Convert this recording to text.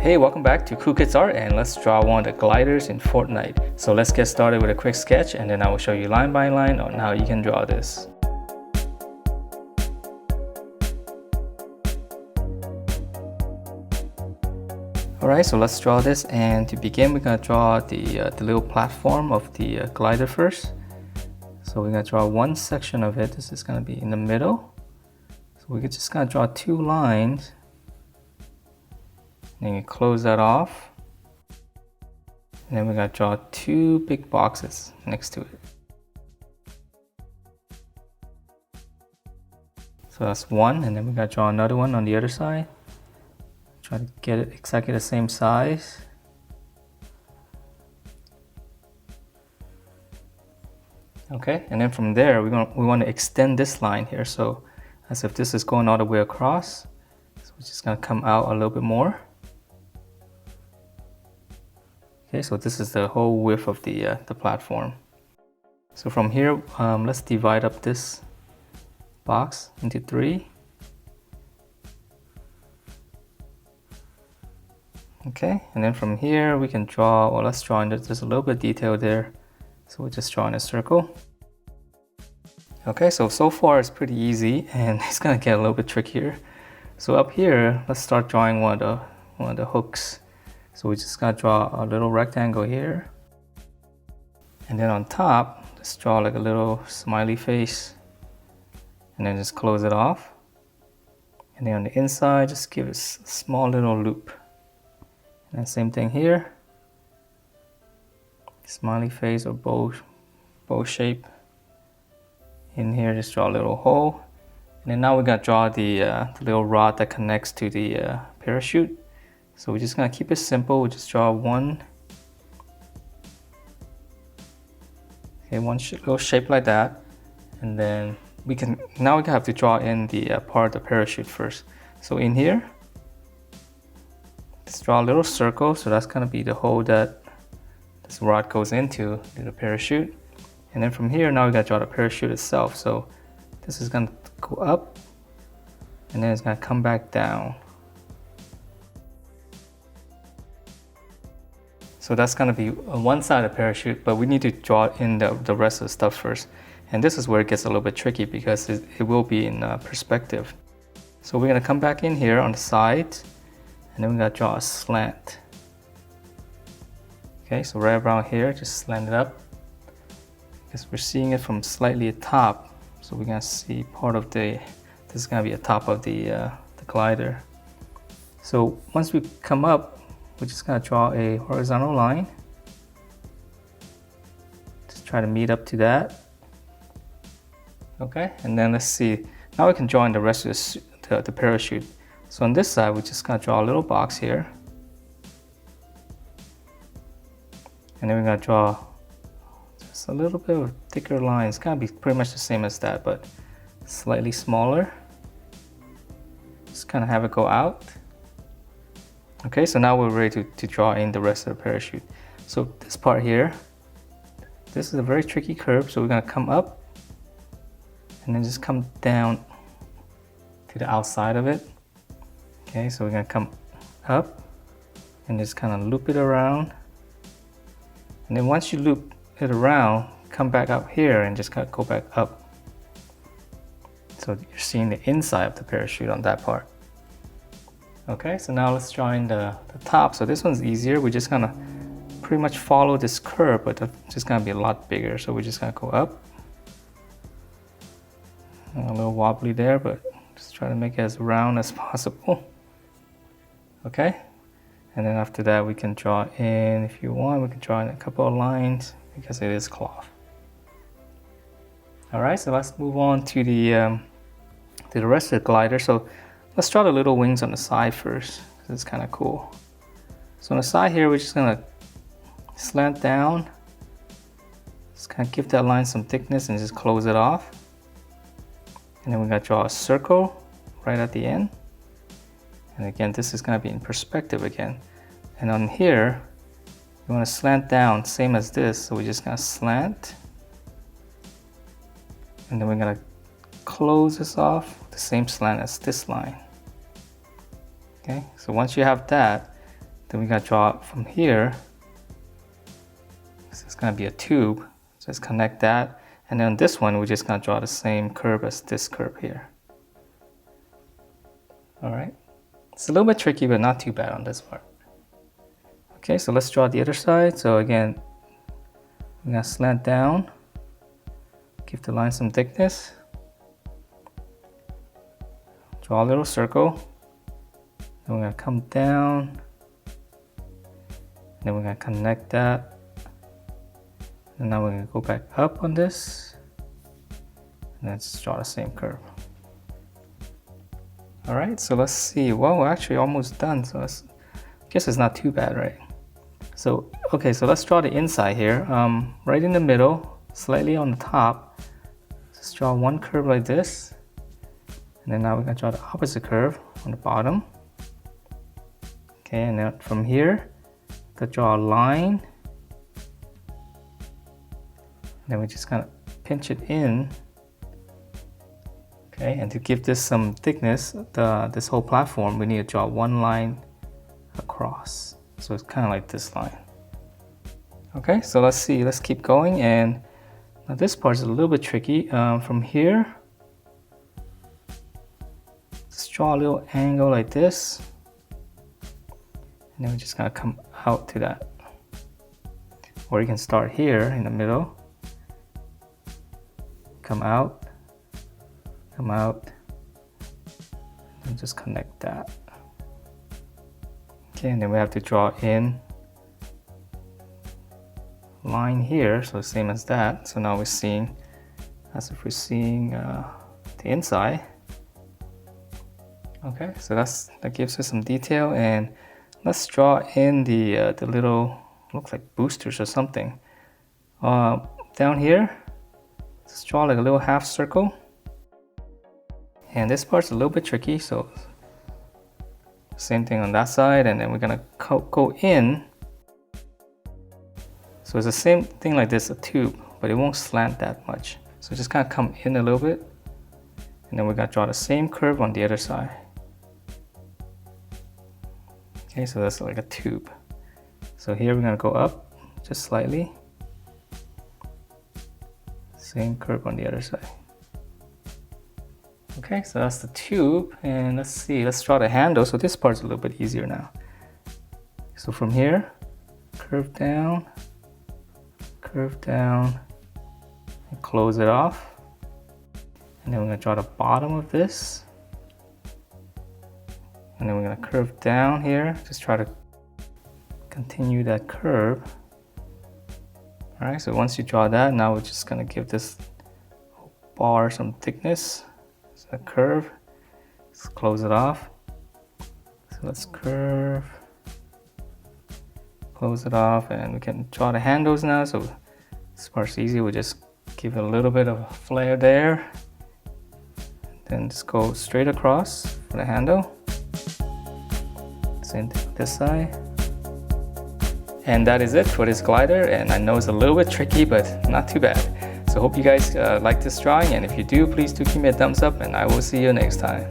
Hey, welcome back to Cool Kids Art, and let's draw one of the gliders in Fortnite. So let's get started with a quick sketch, and then I will show you line by line on how you can draw this. Alright, so let's draw this, and to begin we're going to draw the little platform of the glider first. So we're going to draw one section of it. This is going to be in the middle. So we're just going to draw two lines. And you close that off. And then we're going to draw two big boxes next to it. So that's one, and then we're going to draw another one on the other side. Try to get it exactly the same size. Okay, and then from there we want to extend this line here, so as if this is going all the way across. So we're just going to come out a little bit more. Okay, so this is the whole width of the platform. So from here, let's divide up this box into three. Okay, and then from here we can draw, well, let's draw in there's a little bit of detail there. So we're just drawing a circle. Okay, so far it's pretty easy, and it's gonna get a little bit trickier. So up here, let's start drawing one of the hooks. So we just gotta draw a little rectangle here. And then on top, let's draw like a little smiley face. And then just close it off. And then on the inside, just give it a small little loop. And same thing here. Smiley face or bow shape. In here, just draw a little hole. And then now we're gonna draw the little rod that connects to the parachute. So we're just gonna keep it simple. We'll just draw one. Okay, one little shape like that. And then now we have to draw in the part of the parachute first. So in here, let's draw a little circle. So that's gonna be the hole that this rod goes into the parachute. And then from here, now we gotta draw the parachute itself. So this is gonna go up, and then it's gonna come back down. So that's gonna be one side of the parachute, but we need to draw in the rest of the stuff first. And this is where it gets a little bit tricky because it will be in perspective. So we're gonna come back in here on the side, and then we're gonna draw a slant. Okay, so right around here, just slant it up. Because we're seeing it from slightly atop. So we're gonna see part of this is gonna be a top of the glider. So once we come up, we're just gonna draw a horizontal line. Just try to meet up to that. Okay, and then let's see. Now we can draw in the rest of the parachute. So on this side, we're just gonna draw a little box here. And then we're gonna draw just a little bit of thicker line. It's gonna be pretty much the same as that, but slightly smaller. Just kind of have it go out. Okay, so now we're ready to draw in the rest of the parachute. So this part here, this is a very tricky curve. So we're gonna come up and then just come down to the outside of it. Okay, so we're gonna come up and just kind of loop it around. And then once you loop it around, come back up here and just kind of go back up. So you're seeing the inside of the parachute on that part. Okay, so now let's draw in the top. So this one's easier. We're just gonna pretty much follow this curve, but it's just gonna be a lot bigger. So we're just gonna go up. A little wobbly there, but just try to make it as round as possible. Okay, and then after that we can draw in, if you want, we can draw in a couple of lines because it is cloth. All right, so let's move on to the rest of the glider. So let's draw the little wings on the side first, because it's kind of cool. So on the side here, we're just gonna slant down. Just kind of give that line some thickness and just close it off. And then we're gonna draw a circle right at the end. And again, this is gonna be in perspective again. And on here, we wanna slant down, same as this. So we're just gonna slant. And then we're gonna close this off with the same slant as this line. Okay, so once you have that, then we gotta draw it from here. This is gonna be a tube. Just connect that. And then this one, we're just gonna draw the same curve as this curve here. All right. It's a little bit tricky, but not too bad on this part. Okay, so let's draw the other side. So again, we're gonna slant down, give the line some thickness, draw a little circle, then we're gonna come down, then we're gonna connect that, and now we're gonna go back up on this, and then just draw the same curve. All right, so let's see. Well, we're actually almost done, so I guess it's not too bad, right? So, okay, so let's draw the inside here. Right in the middle, slightly on the top, just draw one curve like this. And then now we're gonna draw the opposite curve on the bottom. Okay, and then from here, to draw a line. Then we just kind of pinch it in. Okay, and to give this some thickness, this whole platform, we need to draw one line across. So it's kind of like this line. Okay, so let's see, let's keep going. And now this part is a little bit tricky. From here, just draw a little angle like this. And then we're just gonna come out to that. Or you can start here in the middle. Come out, and just connect that. Okay, and then we have to draw in line here, so same as that. So now we're seeing, as if we're seeing the inside. Okay, so that gives us some detail, and let's draw in the little, looks like boosters or something. Down here, just draw like a little half circle. And this part's a little bit tricky, so same thing on that side, and then we're gonna go in. So it's the same thing like this, a tube, but it won't slant that much. So just kind of come in a little bit, and then we're gonna draw the same curve on the other side. Okay, so that's like a tube. So here we're gonna go up just slightly. Same curve on the other side. Okay, so that's the tube, and let's see, let's draw the handle. So this part's a little bit easier now. So from here, curve down, and close it off. And then we're gonna draw the bottom of this. And then we're gonna curve down here, just try to continue that curve. All right, so once you draw that, now we're just gonna give this bar some thickness. So a curve, let's close it off. So let's curve, close it off, and we can draw the handles now. So this part's easy, we just give it a little bit of a flare there. Then just go straight across for the handle. Same thing on this side. And that is it for this glider, and I know it's a little bit tricky, but not too bad. So hope you guys like this drawing, and if you do, please do give me a thumbs up, and I will see you next time.